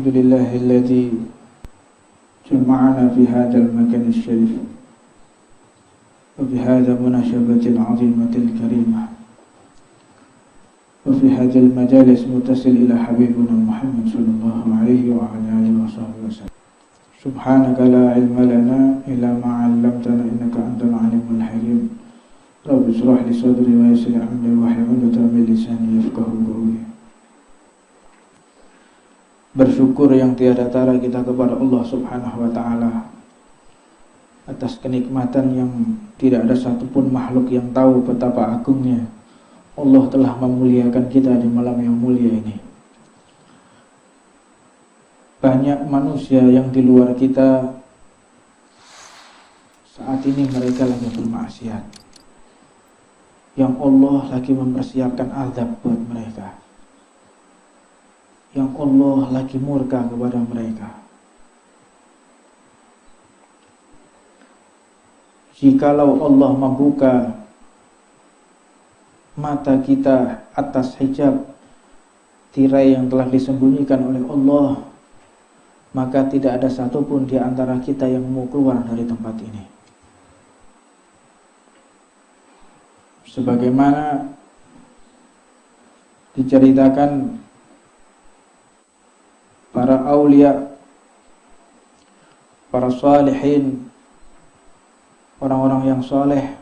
الحمد لله الذي جمعنا في هذا المكان الشريف وفي هذا المناسبة العظيمة الكريمة وفي هذا المجالس متصل إلى حبيبنا محمد صلى الله عليه وعلى آله وصحبه وسلم. سبحانك لا علم لنا إلا ما علمتنا إنك أنت العليم الحكيم. رب اشرح لي صدري ويسر لي أمري واحلل عقدة من لساني يفقهوا قولي. Bersyukur yang tiada tara kita kepada Allah Subhanahu wa Ta'ala atas kenikmatan yang tidak ada satupun makhluk yang tahu betapa agungnya. Allah telah memuliakan kita di malam yang mulia ini. Banyak manusia yang di luar kita saat ini mereka lagi bermaksiat, yang Allah lagi mempersiapkan azab buat mereka, yang Allah lagi murka kepada mereka. Jikalau Allah membuka mata kita atas hijab tirai yang telah disembunyikan oleh Allah, maka tidak ada satupun di antara kita yang mau keluar dari tempat ini. Sebagaimana diceritakan para aulia, para salihin, orang-orang yang soleh,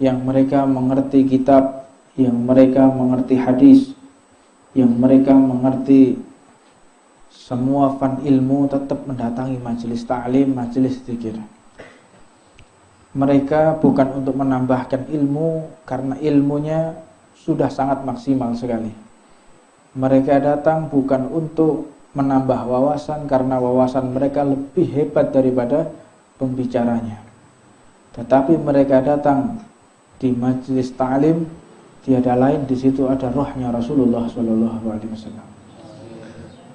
yang mereka mengerti kitab, yang mereka mengerti hadis, yang mereka mengerti semua fan ilmu, tetap mendatangi majelis ta'lim, majelis zikir. Mereka bukan untuk menambahkan ilmu, karena ilmunya sudah sangat maksimal sekali. Mereka datang bukan untuk menambah wawasan, karena wawasan mereka lebih hebat daripada pembicaranya. Tetapi mereka datang di majelis ta'lim, tiada lain di situ ada rohnya Rasulullah SAW.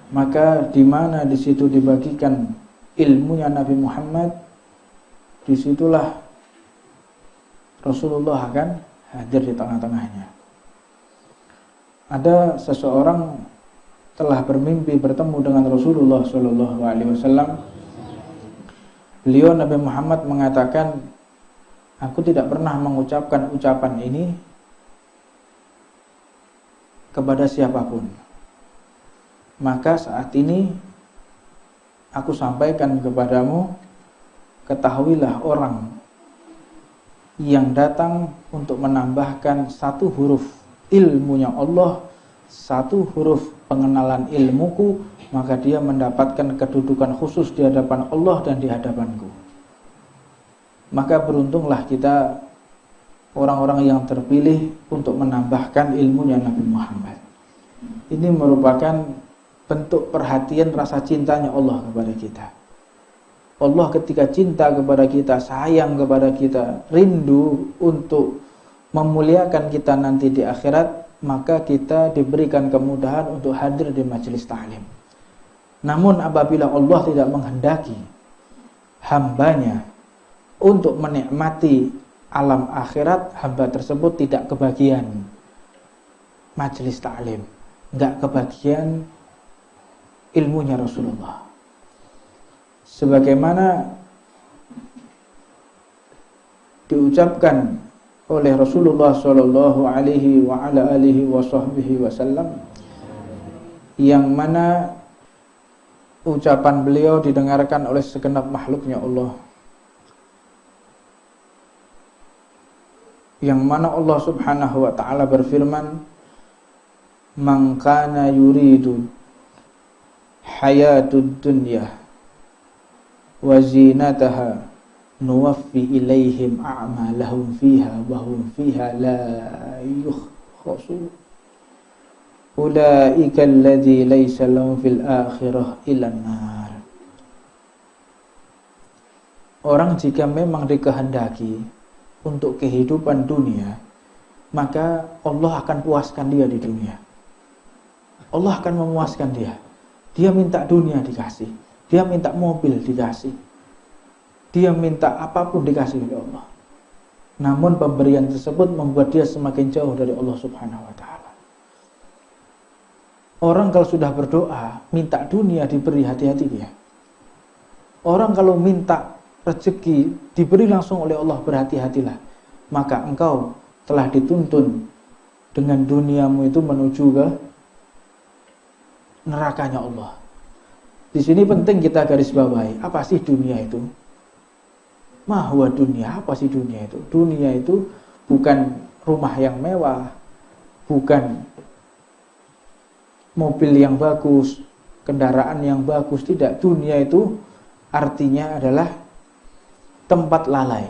Maka di mana di situ dibagikan ilmunya Nabi Muhammad, disitulah Rasulullah akan hadir di tengah-tengahnya. Ada seseorang telah bermimpi bertemu dengan Rasulullah SAW. Beliau Nabi Muhammad mengatakan, aku tidak pernah mengucapkan ucapan ini kepada siapapun. Maka saat ini aku sampaikan kepadamu, ketahuilah orang yang datang untuk menambahkan satu huruf ilmunya Allah, satu huruf pengenalan ilmuku, maka dia mendapatkan kedudukan khusus di hadapan Allah dan di hadapanku. Maka beruntunglah kita, orang-orang yang terpilih untuk menambahkan ilmunya Nabi Muhammad. Ini merupakan bentuk perhatian rasa cintanya Allah kepada kita. Allah ketika cinta kepada kita, sayang kepada kita, rindu untuk memuliakan kita nanti di akhirat, maka kita diberikan kemudahan untuk hadir di majelis ta'lim. Namun apabila Allah tidak menghendaki hambanya untuk menikmati alam akhirat, hamba tersebut tidak kebagian majelis ta'lim, enggak kebagian ilmunya Rasulullah. Sebagaimana diucapkan oleh Rasulullah sallallahu alaihi wa ala alihi wasallam, yang mana ucapan beliau didengarkan oleh segenap makhluknya Allah, yang mana Allah Subhanahu wa ta'ala berfirman, man kana yuridu hayatud dunya wa zinataha nuwaffi ilaihim a'malahum fiha wa hum fiha la yukhsasun ulaika alladzi laysa lahum fil akhirah illa an-nar. Orang jika memang dikehendaki untuk kehidupan dunia, maka Allah akan puaskan dia di dunia. Allah akan memuaskan dia. Dia minta dunia dikasih, dia minta mobil dikasih, dia minta apapun dikasih oleh Allah. Namun pemberian tersebut membuat dia semakin jauh dari Allah Subhanahu wa ta'ala. Orang kalau sudah berdoa, minta dunia diberi, hati-hati dia. Orang kalau minta rezeki diberi langsung oleh Allah, berhati-hatilah. Maka engkau telah dituntun dengan duniamu itu menuju ke nerakanya Allah. Di sini penting kita garis bawahi, apa sih dunia itu? Mahwa dunia, apa sih dunia itu? Dunia itu bukan rumah yang mewah, bukan mobil yang bagus, kendaraan yang bagus, tidak. Dunia itu artinya adalah tempat lalai.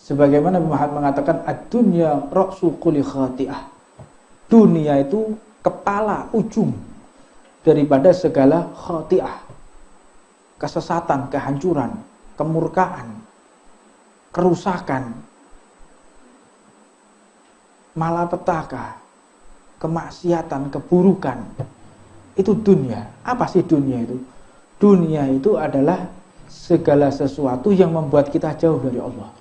Sebagaimana Muhammad mengatakan, ad-dunya ra'su kulli khati'ah. Dunia itu kepala, ujung daripada segala khati'ah. Kesesatan, kehancuran, kemurkaan, kerusakan, malapetaka, kemaksiatan, keburukan. Itu dunia. Apa sih dunia itu? Dunia itu adalah segala sesuatu yang membuat kita jauh dari Allah.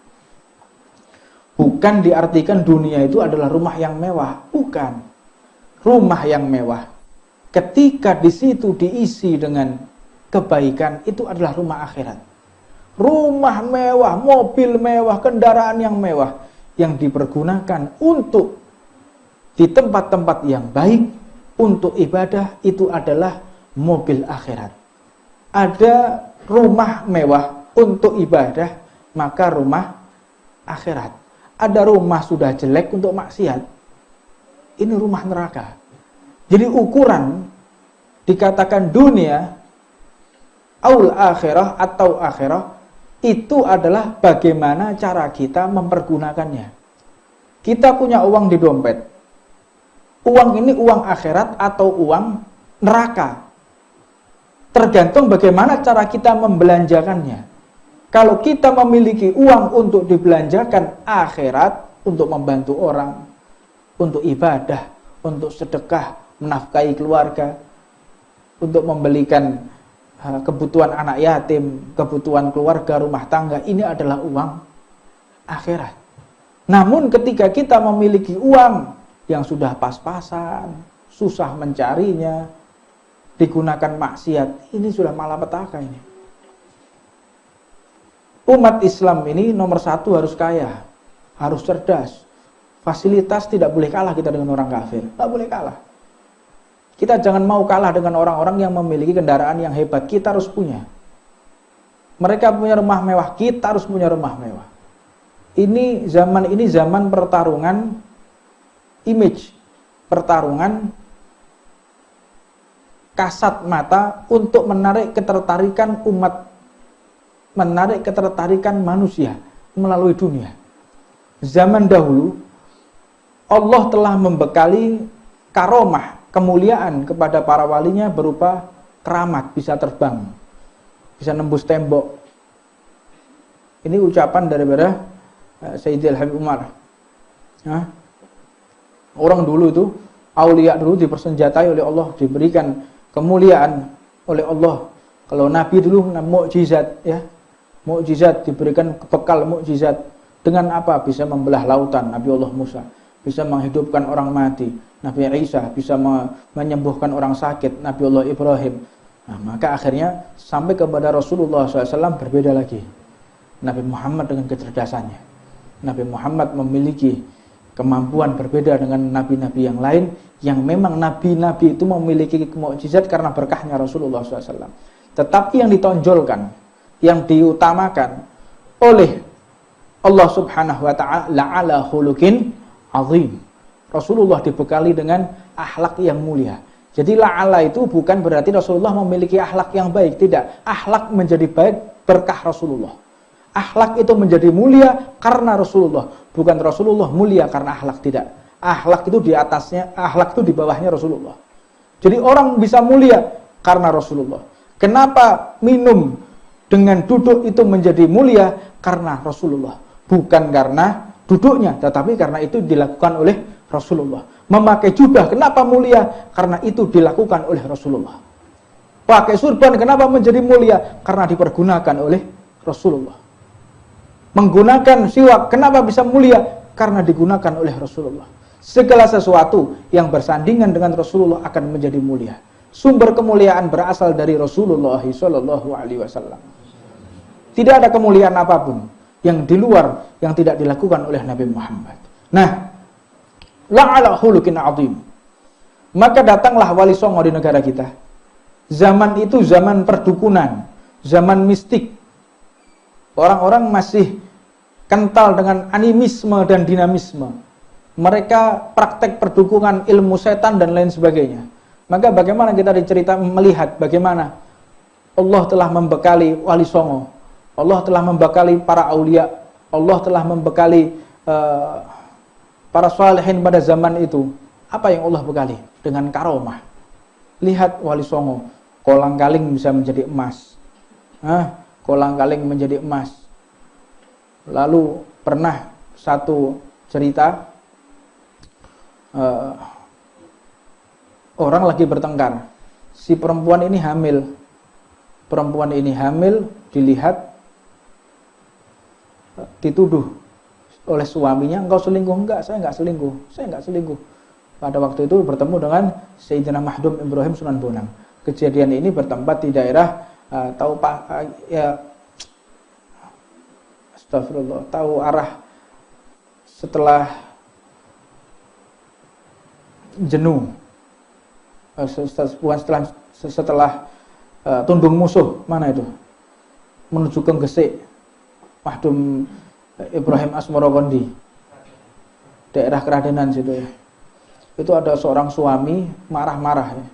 Bukan diartikan dunia itu adalah rumah yang mewah, bukan. Rumah yang mewah, ketika di situ diisi dengan kebaikan, itu adalah rumah akhirat. Rumah mewah, mobil mewah, kendaraan yang mewah yang dipergunakan untuk di tempat-tempat yang baik untuk ibadah, itu adalah mobil akhirat. Ada rumah mewah untuk ibadah, maka rumah akhirat. Ada rumah sudah jelek untuk maksiat, ini rumah neraka. Jadi ukuran dikatakan dunia aul akhirah atau akhirah, itu adalah bagaimana cara kita mempergunakannya. Kita punya uang di dompet, uang ini uang akhirat atau uang neraka, tergantung bagaimana cara kita membelanjakannya. Kalau kita memiliki uang untuk dibelanjakan akhirat, untuk membantu orang, untuk ibadah, untuk sedekah, menafkahi keluarga, untuk membelikan kebutuhan anak yatim, kebutuhan keluarga, rumah tangga, ini adalah uang akhirat. Namun ketika kita memiliki uang yang sudah pas-pasan, susah mencarinya, digunakan maksiat, ini sudah malapetaka ini. Umat Islam ini nomor satu harus kaya, harus cerdas. Fasilitas tidak boleh kalah kita dengan orang kafir, tidak boleh kalah. Kita jangan mau kalah dengan orang-orang yang memiliki kendaraan yang hebat, kita harus punya. Mereka punya rumah mewah, kita harus punya rumah mewah. Ini zaman pertarungan image, pertarungan kasat mata untuk menarik ketertarikan umat, menarik ketertarikan manusia melalui dunia. Zaman dahulu Allah telah membekali karomah, kemuliaan kepada para walinya berupa keramat, bisa terbang, bisa nembus tembok. Ini ucapan daripada Sayyidil Habib Umar. Orang dulu itu, aulia dulu dipersenjatai oleh Allah, diberikan kemuliaan oleh Allah. Kalau Nabi dulu mukjizat, ya, mukjizat, diberikan bekal mukjizat. Dengan apa? Bisa membelah lautan, Nabi Allah Musa. Bisa menghidupkan orang mati, Nabi Isa. Bisa menyembuhkan orang sakit, Nabi Allah Ibrahim. Nah, maka akhirnya sampai kepada Rasulullah SAW berbeda lagi. Nabi Muhammad dengan kecerdasannya. Nabi Muhammad memiliki kemampuan berbeda dengan nabi-nabi yang lain, yang memang nabi-nabi itu memiliki mukjizat karena berkahnya Rasulullah SAW. Tetapi yang ditonjolkan, yang diutamakan oleh Allah Subhanahu wa ta'ala ala khuluqin azim. Rasulullah dibekali dengan akhlak yang mulia. Jadi la'ala itu bukan berarti Rasulullah memiliki akhlak yang baik, tidak. Akhlak menjadi baik berkah Rasulullah. Akhlak itu menjadi mulia karena Rasulullah, bukan Rasulullah mulia karena akhlak, tidak. Akhlak itu di atasnya, akhlak itu di bawahnya Rasulullah. Jadi orang bisa mulia karena Rasulullah. Kenapa minum dengan duduk itu menjadi mulia? Karena Rasulullah, bukan karena duduknya, tetapi karena itu dilakukan oleh Rasulullah. Memakai jubah kenapa mulia? Karena itu dilakukan oleh Rasulullah. Pakai surban kenapa menjadi mulia? Karena dipergunakan oleh Rasulullah. Menggunakan siwak kenapa bisa mulia? Karena digunakan oleh Rasulullah. Segala sesuatu yang bersandingan dengan Rasulullah akan menjadi mulia. Sumber kemuliaan berasal dari Rasulullah sallallahu alaihi wasallam. Tidak ada kemuliaan apapun yang di luar yang tidak dilakukan oleh Nabi Muhammad. Nah, la'ala khuluqin azim. Maka datanglah Wali Songo di negara kita. Zaman itu zaman perdukunan, zaman mistik. Orang-orang masih kental dengan animisme dan dinamisme. Mereka praktek perdukunan ilmu setan dan lain sebagainya. Maka bagaimana kita dicerita melihat bagaimana Allah telah membekali Wali Songo, Allah telah membekali para aulia, Allah telah membekali para salihin pada zaman itu. Apa yang Allah bekali? Dengan karomah. Lihat Wali Songo, kolang-kaling bisa menjadi emas. Kolang-kaling menjadi emas. Lalu pernah satu cerita, orang lagi bertengkar. Si perempuan ini hamil. Perempuan ini hamil, dilihat, dituduh oleh suaminya, engkau selingkuh. Enggak, saya enggak selingkuh. Saya enggak selingkuh. Pada waktu itu bertemu dengan Sayyidina Mahdum Ibrahim Sunan Bonang. Kejadian ini bertempat di daerah astagfirullah, tahu arah setelah Jenuh, setelah Tundung Musuh, mana itu? Menuju ke Gresik, Mahdum Ibrahim Asmorokondi, daerah Keradenan situ ya. Itu ada seorang suami marah-marah ya.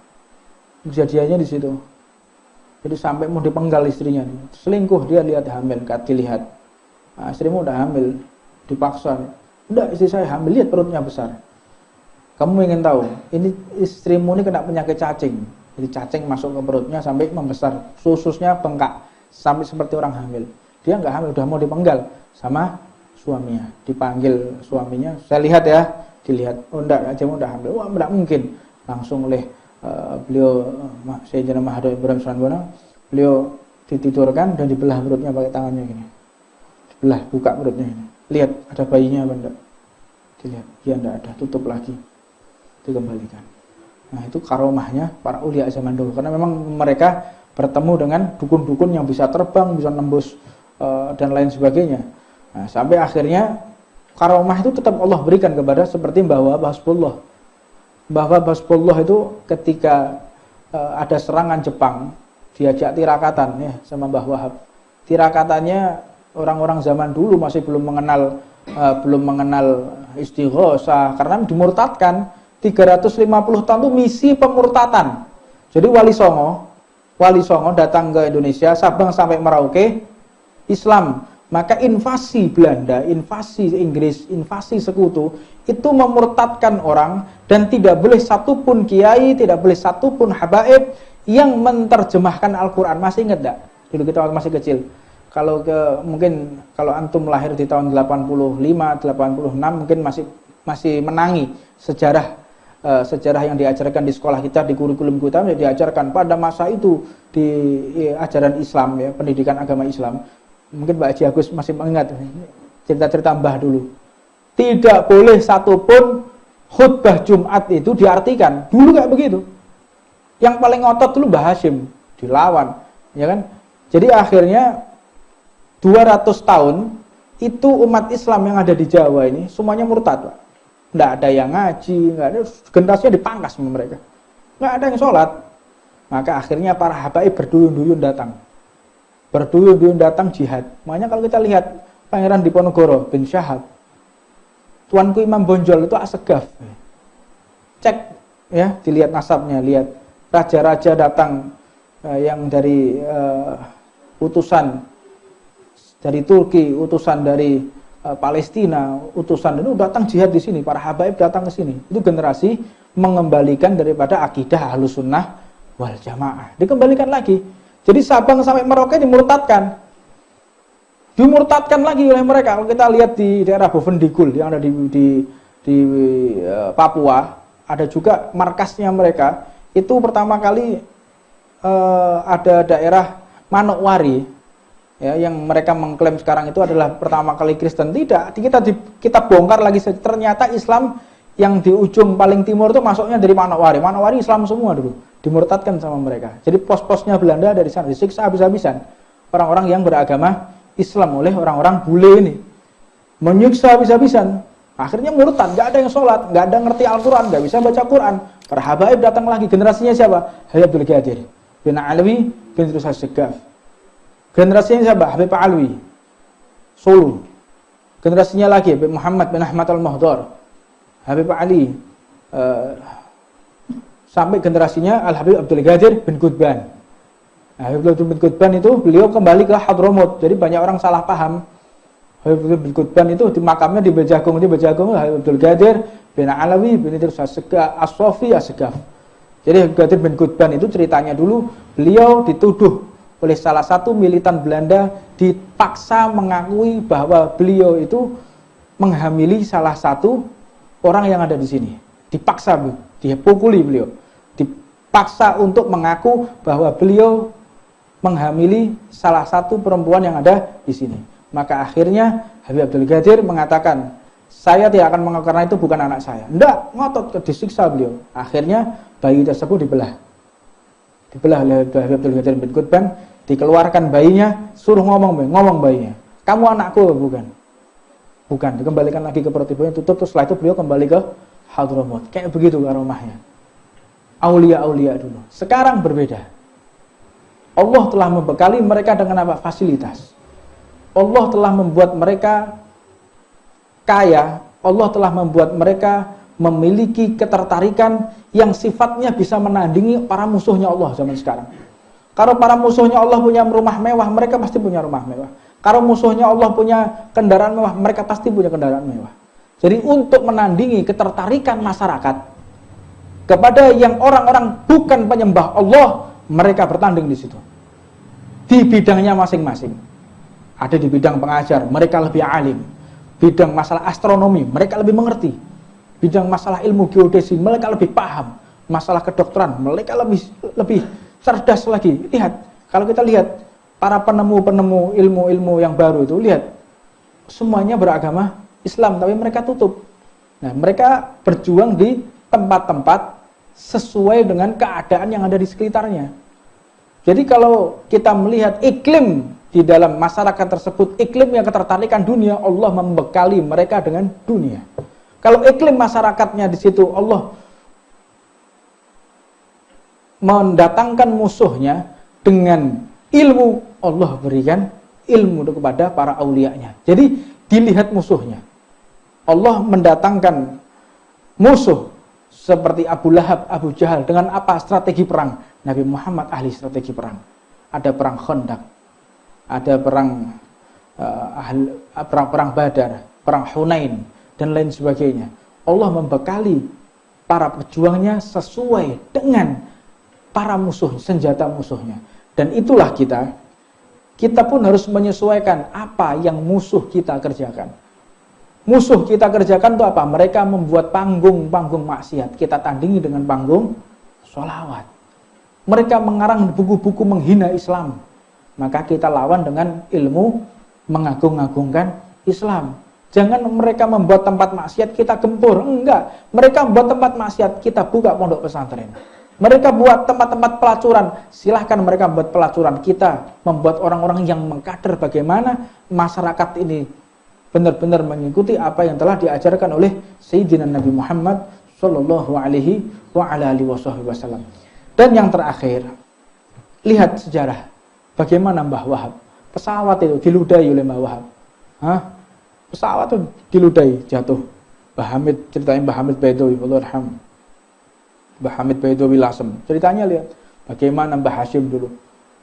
Kejadiannya di situ. Jadi sampai mau dipenggal istrinya, selingkuh, dia lihat hamil, dilihat. Nah, istrimu udah hamil, dipaksa. Udah, istri saya hamil, lihat perutnya besar. Kamu ingin tahu, ini istrimu ini kena penyakit cacing. Jadi cacing masuk ke perutnya sampai membesar, ususnya bengkak sampai seperti orang hamil. Dia nggak hamil, udah mau dipenggal sama suaminya. Dipanggil suaminya, saya lihat ya, dilihat, oh enggak, aja udah hamil. Wah, enggak mungkin. Langsung oleh beliau Sayyidina Mahdum Ibrahim Sunan Bonang, beliau ditidurkan dan dibelah perutnya pakai tangannya gini. Dibelah, buka perutnya ini. Lihat ada bayinya apa enggak? Dilihat, ya enggak ada, tutup lagi. Dikembalikan. Nah, itu karomahnya para ulia zaman dulu, karena memang mereka bertemu dengan dukun-dukun yang bisa terbang, bisa nembus dan lain sebagainya. Nah, sampai akhirnya karomah itu tetap Allah berikan kepada seperti Mbah Wahab Hasbullah. Mbah Wahab Hasbullah itu ketika ada serangan Jepang, diajak tirakatan ya sama Mbah Wahab. Tirakatannya orang-orang zaman dulu masih belum mengenal istighosah karena dimurtadkan. 350 tahun itu misi pemurtatan. Jadi Wali Songo datang ke Indonesia, Sabang sampai Merauke, Islam. Maka invasi Belanda, invasi Inggris, invasi sekutu, itu memurtadkan orang, dan tidak boleh satupun kiai, tidak boleh satupun habaib yang menerjemahkan Al-Quran. Masih ingat enggak? Dulu kita waktu masih kecil. Mungkin kalau antum lahir di tahun 85, 86, mungkin masih menangi sejarah yang diajarkan di sekolah kita, di kurikulum kita diajarkan pada masa itu di ajaran Islam ya, pendidikan agama Islam. Mungkin Pak Haji Agus masih mengingat cerita-cerita Mbah dulu. Tidak boleh satupun khutbah Jumat itu diartikan. Dulu kayak begitu. Yang paling ngotot dulu Mbah Hashim, dilawan, ya kan? Jadi akhirnya 200 tahun itu umat Islam yang ada di Jawa ini semuanya murtad, Pak. Nggak ada yang ngaji, nggak ada, generasinya dipangkas sama mereka. Nggak ada yang sholat. Maka akhirnya para habaib berduyun-duyun datang. Berduyun-duyun datang jihad. Makanya kalau kita lihat Pangeran Diponegoro bin Syahab, Tuanku Imam Bonjol itu Assegaf. Cek ya, dilihat nasabnya, lihat raja-raja datang yang dari utusan dari Turki, utusan dari Palestina, utusan itu datang jihad di sini, para habaib datang ke sini. Itu generasi mengembalikan daripada akidah Ahlussunnah wal Jamaah. Dikembalikan lagi. Jadi Sabang sampai Merauke dimurtadkan. Dimurtadkan lagi oleh mereka. Kalau kita lihat di daerah Bovendigul yang ada di Papua, ada juga markasnya mereka. Itu pertama kali ada daerah Manokwari. Ya, yang mereka mengklaim sekarang itu adalah pertama kali Kristen. Tidak, kita bongkar lagi, ternyata Islam yang di ujung paling timur itu masuknya dari Manowari. Manowari Islam semua dulu, dimurtadkan sama mereka. Jadi pos-posnya Belanda dari sana disiksa habis-habisan orang-orang yang beragama Islam oleh orang-orang bule ini. Menyiksa habis-habisan. Akhirnya murtad, nggak ada yang sholat, nggak ada ngerti Al-Quran, nggak bisa baca Quran. Para habaib datang lagi, generasinya siapa? Habib Abdul Qadir bin Alwi bin Idrus As-Segaf. Generasinya siapa? Habib Alwi Solo. Generasinya lagi Habib Muhammad bin Ahmad Al-Mahdar, Habib Ali, sampai generasinya Al-Habib Abdul Qadir bin Qutban. Habib Abdul bin Qutban itu beliau kembali ke Hadramut. Jadi banyak orang salah paham. Habib bin Qutban itu di makamnya di Bejagung, Habib Abdul Qadir bin Alawi bin Idrus As-Sofi As-Segaf. Jadi Habib Qadir bin Qutban itu ceritanya dulu beliau dituduh oleh salah satu militan Belanda, dipaksa mengakui bahwa beliau itu menghamili salah satu orang yang ada di sini. Dipaksa, dia pukuli beliau. Dipaksa untuk mengaku bahwa beliau menghamili salah satu perempuan yang ada di sini. Maka akhirnya Habib Abdul Qadir mengatakan, saya tidak akan mengaku karena itu bukan anak saya. Enggak, ngotot, disiksa beliau. Akhirnya bayi tersebut dibelah. Dibelah oleh Habib Abdul Qadir bin Qutban, dikeluarkan bayinya, suruh ngomong bayinya. Kamu anakku bukan? Bukan, dikembalikan lagi ke perut ibunya, tutup, terus setelah itu beliau kembali ke Hadramut. Kayak begitu karomahnya. Aulia-aulia dulu. Sekarang berbeda. Allah telah membekali mereka dengan apa? Fasilitas. Allah telah membuat mereka kaya. Allah telah membuat mereka memiliki ketertarikan yang sifatnya bisa menandingi para musuhnya Allah zaman sekarang. Kalau para musuhnya Allah punya rumah mewah, mereka pasti punya rumah mewah. Kalau musuhnya Allah punya kendaraan mewah, mereka pasti punya kendaraan mewah. Jadi untuk menandingi ketertarikan masyarakat kepada yang orang-orang bukan penyembah Allah, mereka bertanding di situ. Di bidangnya masing-masing. Ada di bidang pengajar, mereka lebih alim. Bidang masalah astronomi, mereka lebih mengerti. Bidang masalah ilmu geodesi, mereka lebih paham. Masalah kedokteran, mereka lebih cerdas lagi. Lihat, kalau kita lihat para penemu-penemu ilmu-ilmu yang baru itu, lihat, semuanya beragama Islam, tapi mereka tutup. Nah, mereka berjuang di tempat-tempat sesuai dengan keadaan yang ada di sekitarnya. Jadi kalau kita melihat iklim di dalam masyarakat tersebut, iklim yang ketertarikan dunia, Allah membekali mereka dengan dunia. Kalau iklim masyarakatnya di situ, Allah mendatangkan musuhnya dengan ilmu, Allah berikan ilmu kepada para aulianya. Jadi dilihat musuhnya. Allah mendatangkan musuh seperti Abu Lahab, Abu Jahal dengan apa? Strategi perang. Nabi Muhammad ahli strategi perang. Ada perang Khandaq, ada perang Badar, perang Hunain dan lain sebagainya. Allah membekali para pejuangnya sesuai dengan para musuh, senjata musuhnya. Dan itulah kita pun harus menyesuaikan apa yang musuh kita kerjakan. Musuh kita kerjakan itu apa? Mereka membuat panggung-panggung maksiat, kita tandingi dengan panggung sholawat. Mereka mengarang buku-buku menghina Islam, maka kita lawan dengan ilmu mengagung-agungkan Islam. Jangan mereka membuat tempat maksiat, kita gempur. Enggak, mereka membuat tempat maksiat, kita buka pondok pesantren. Mereka buat tempat-tempat pelacuran, silahkan mereka membuat pelacuran. Kita membuat orang-orang yang mengkader bagaimana masyarakat ini benar-benar mengikuti apa yang telah diajarkan oleh Sayyidina Nabi Muhammad sallallahu alaihi wa ala alihi wasallam. Dan yang terakhir, lihat sejarah bagaimana Mbah Wahab. Pesawat itu diludahi oleh Mbah Wahab. Pesawat itu diludahi, jatuh. Mbah Hamid, ceritanya Mbah Hamid Baidowi, Allahuarham. Mbah Hamid Baidowi Lasem. Ceritanya lihat bagaimana Mbah Hashim dulu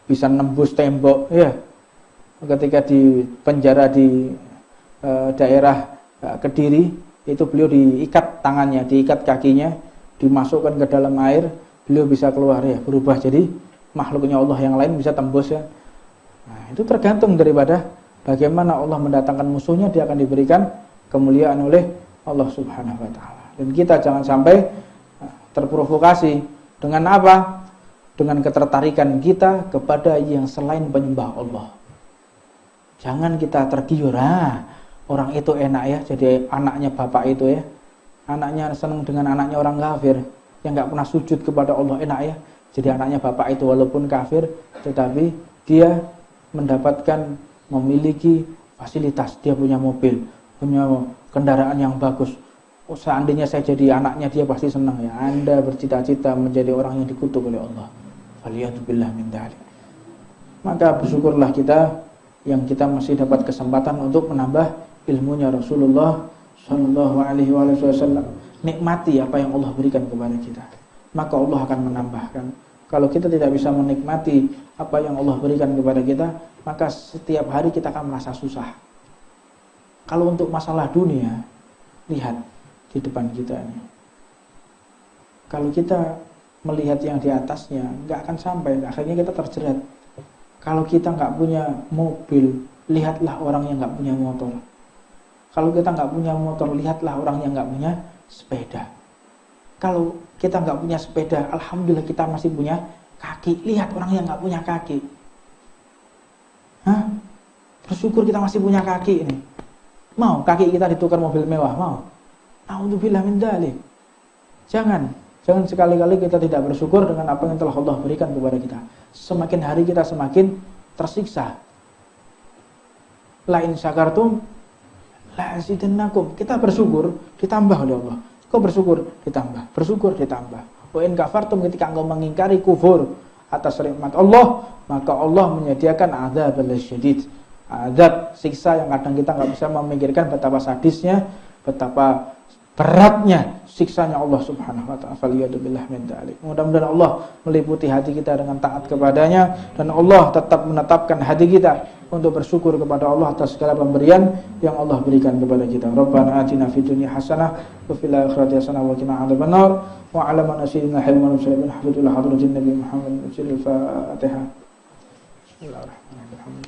bisa nembus tembok, ya. Ketika di penjara di daerah Kediri, itu beliau diikat tangannya, diikat kakinya, dimasukkan ke dalam air, beliau bisa keluar, ya, berubah jadi makhluknya Allah yang lain, bisa tembus, ya. Nah, itu tergantung daripada bagaimana Allah mendatangkan musuhnya, dia akan diberikan kemuliaan oleh Allah Subhanahu wa taala. Dan kita jangan sampai terprovokasi dengan apa? Dengan ketertarikan kita kepada yang selain penyembah Allah. Jangan kita tergiur, orang itu enak ya, jadi anaknya bapak itu ya. anaknya senang dengan anaknya orang kafir yang nggak pernah sujud kepada Allah, enak ya. Jadi anaknya bapak itu walaupun kafir, tetapi dia mendapatkan, memiliki fasilitas, dia punya mobil, punya kendaraan yang bagus. Oh, seandainya saya jadi anaknya dia pasti senang ya. Anda bercita-cita menjadi orang yang dikutuk oleh Allah. Faliyatubillah min dzalik. Maka bersyukurlah kita yang kita masih dapat kesempatan untuk menambah ilmunya Rasulullah Shallallahu Alaihi Wasallam. Nikmati apa yang Allah berikan kepada kita, maka Allah akan menambahkan. Kalau kita tidak bisa menikmati apa yang Allah berikan kepada kita, maka setiap hari kita akan merasa susah. Kalau untuk masalah dunia, lihat di depan kita ini. Kalau kita melihat yang di atasnya, nggak akan sampai, akhirnya kita terjerat. Kalau kita nggak punya mobil, lihatlah orang yang nggak punya motor. Kalau kita nggak punya motor, lihatlah orang yang nggak punya sepeda. Kalau kita nggak punya sepeda, alhamdulillah kita masih punya kaki. Lihat orang yang nggak punya kaki. Hah? Bersyukur kita masih punya kaki ini. Mau kaki kita ditukar mobil mewah? Mau? A'udzubillah min dzalik. Jangan sekali-kali kita tidak bersyukur dengan apa yang telah Allah berikan kepada kita. Semakin hari kita semakin tersiksa. La in syakartum la azidannakum. Kita bersyukur ditambah oleh Allah. Kau bersyukur ditambah, bersyukur ditambah. Wa in kafartum, ketika engkau mengingkari kufur atas nikmat Allah, maka Allah menyediakan adzab syadid. Azab, siksa yang kadang kita nggak bisa memikirkan betapa sadisnya, betapa beratnya siksanya Allah Subhanahu wa ta'ala. Faliyatubillah min dzalik. Mudah-mudahan Allah meliputi hati kita dengan taat kepadanya, dan Allah tetap menetapkan hati kita untuk bersyukur kepada Allah atas segala pemberian yang Allah berikan kepada kita. Rabbana atina fid dunya hasanah wa fil akhirati hasanah wa qina adzabannar. Wa 'ala man nasyidina hilman muslimin hafidhul hadratin nabi Muhammad al-Fatihah. Bismillahirrahmanirrahim.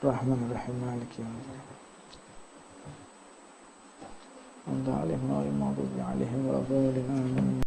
Rahmanirrahim. Maliki yaumiddin. Anta alim wa maghdubi alaihim wa radhdallin. Amin.